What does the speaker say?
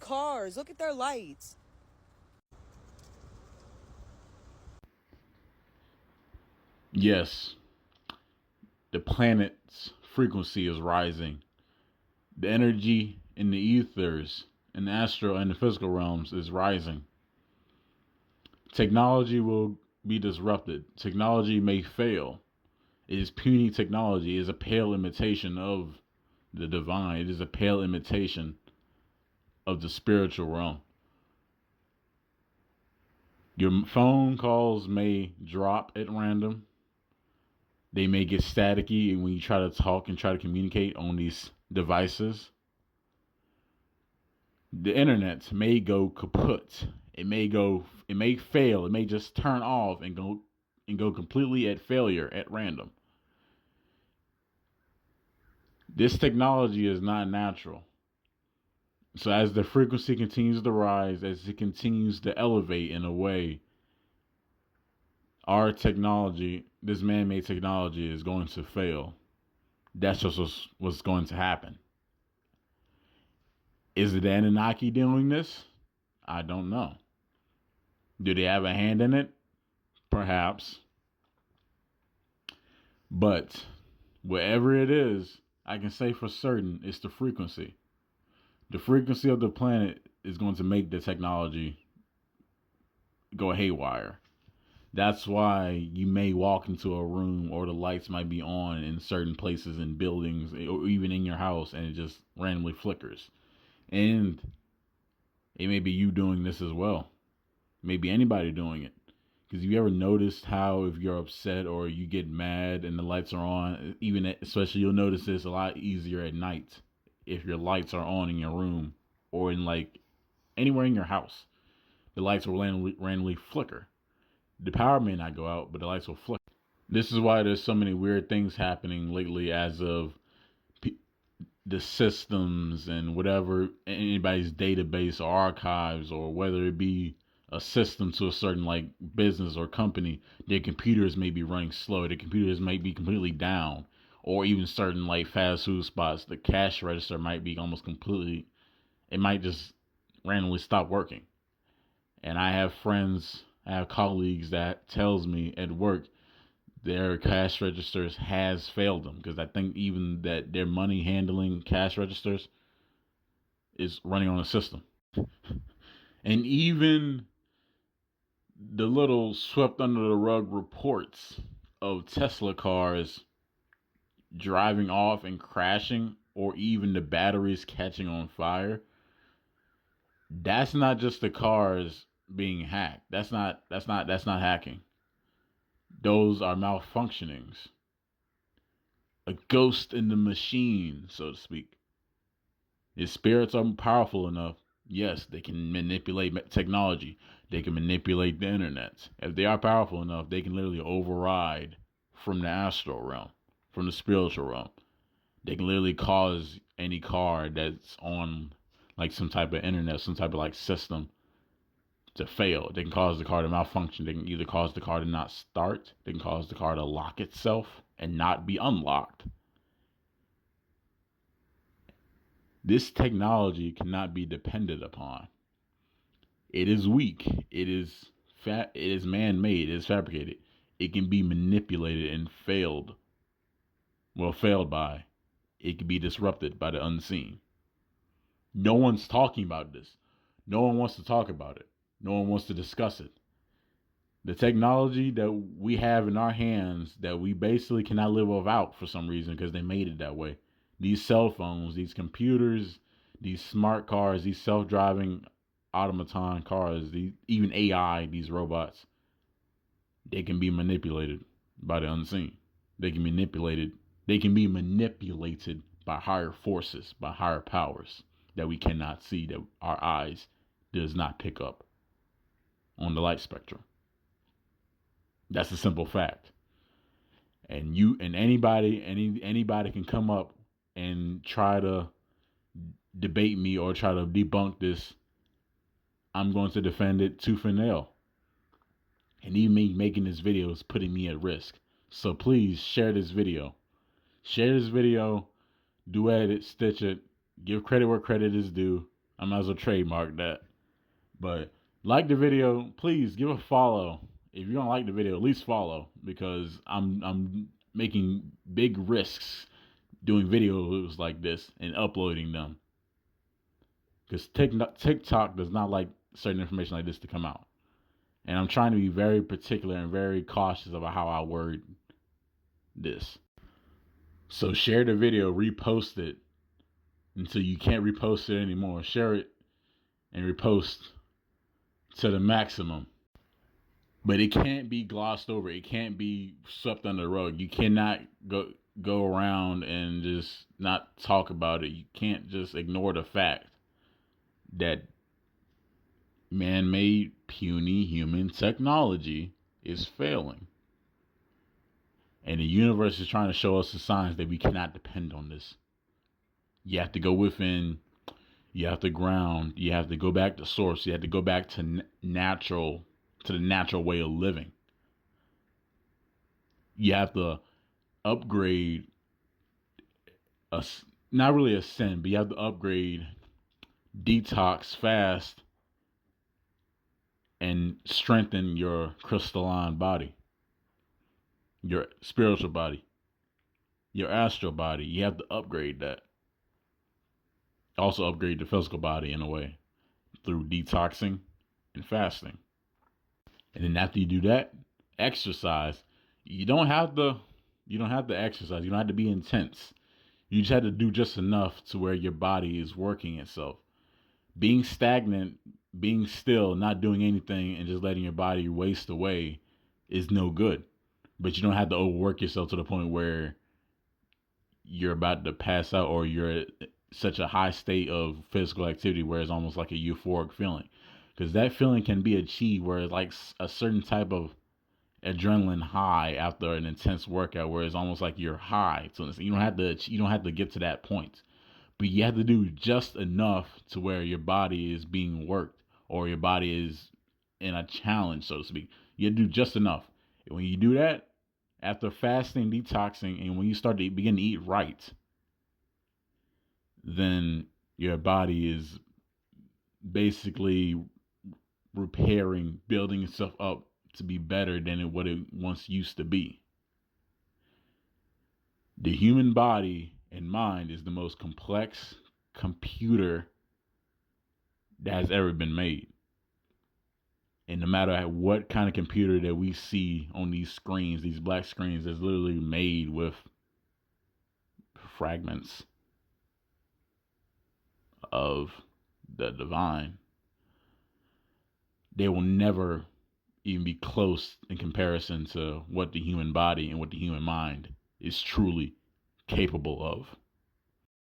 cars. Look at their lights. Yes, the planet's frequency is rising. The energy in the ethers, in the astral and the physical realms is rising. Technology will be disrupted. Technology may fail. It is puny technology. It is a pale imitation of the divine. It is a pale imitation of the spiritual realm. Your phone calls may drop at random. They may get staticky when you try to talk and try to communicate on these devices. The internet may go kaput. It may fail. It may just turn off and go completely at failure at random. This technology is not natural. So as the frequency continues to rise, as it continues to elevate in a way, our technology, this man-made technology, is going to fail. That's just what's going to happen. Is the Anunnaki doing this? I don't know. Do they have a hand in it? Perhaps. But whatever it is, I can say for certain it's the frequency. The frequency of the planet is going to make the technology go haywire. That's why you may walk into a room or the lights might be on in certain places in buildings or even in your house and it just randomly flickers. And it may be you doing this as well. Maybe anybody doing it. Because you ever noticed how if you're upset or you get mad and the lights are on, even especially you'll notice this a lot easier at night if your lights are on in your room or in like anywhere in your house. The lights will randomly flicker. The power may not go out, but the lights will flicker. This is why there's so many weird things happening lately as of the systems and whatever anybody's database or archives or whether it be a system to a certain like business or company, their computers may be running slow. Their computers might be completely down, or even certain like fast food spots, the cash register might be almost completely. It might just randomly stop working. And I have friends, I have colleagues that tells me at work their cash registers has failed them because I think even that their money handling cash registers is running on a system. And even the little swept under the rug reports of Tesla cars driving off and crashing or even the batteries catching on fire, that's not just the cars being hacked. That's not hacking. Those are malfunctionings. A ghost in the machine, so to speak. If spirits are powerful enough, yes, they can manipulate technology. They can manipulate the internet. If they are powerful enough, they can literally override from the astral realm, from the spiritual realm. They can literally cause any car that's on like some type of internet, some type of like system to fail. They can cause the car to malfunction. They can either cause the car to not start. They can cause the car to lock itself and not be unlocked. This technology cannot be depended upon. It is weak. It is fat. It is man-made. It is fabricated. It can be manipulated and failed. Well, failed by. It can be disrupted by the unseen. No one's talking about this. No one wants to talk about it. No one wants to discuss it. The technology that we have in our hands that we basically cannot live without for some reason because they made it that way. These cell phones, these computers, these smart cars, these self-driving automaton cars, even AI, these robots, they can be manipulated by the unseen. They can be manipulated. They can be manipulated by higher forces, by higher powers that we cannot see, that our eyes does not pick up on the light spectrum. That's a simple fact. And anybody can come up and try to debate me or try to debunk this. I'm going to defend it tooth and nail. And even me making this video is putting me at risk. So please share this video. Share this video, do edit, stitch it, give credit where credit is due. I might as well trademark that. But like the video, please give a follow. If you don't like the video, at least follow, because I'm making big risks doing videos like this and uploading them. Because TikTok does not like certain information like this to come out. And I'm trying to be very particular and very cautious about how I word this. So share the video, repost it until you can't repost it anymore. Share it and repost to the maximum. But it can't be glossed over. It can't be swept under the rug. You cannot go around and just not talk about it. You can't just ignore the fact that man-made puny human technology is failing. And the universe is trying to show us the signs that we cannot depend on this. You have to go within. You have to ground. You have to go back to source. You have to go back to the natural way of living. You have to upgrade not really ascend, but you have to upgrade, detox, fast, and strengthen your crystalline body, your spiritual body, your astral body. You have to upgrade that. Also upgrade the physical body in a way through detoxing and fasting. And then after you do that, exercise. You don't have to exercise. You don't have to be intense. You just have to do just enough to where your body is working itself. Being stagnant, being still, not doing anything, and just letting your body waste away is no good. But you don't have to overwork yourself to the point where you're about to pass out, or you're at such a high state of physical activity where it's almost like a euphoric feeling. Because that feeling can be achieved where it's like a certain type of adrenaline high after an intense workout, where it's almost like you're high. So you don't have to get to that point. But you have to do just enough to where your body is being worked, or your body is in a challenge, so to speak. You have to do just enough. And when you do that, after fasting, detoxing, and when you start to begin to eat right, then your body is basically repairing, building itself up to be better than what it once used to be. The human body and mind is the most complex computer that has ever been made. And no matter what kind of computer that we see on these screens, these black screens, is literally made with fragments of the divine. They will never even be close in comparison to what the human body and what the human mind is truly capable of.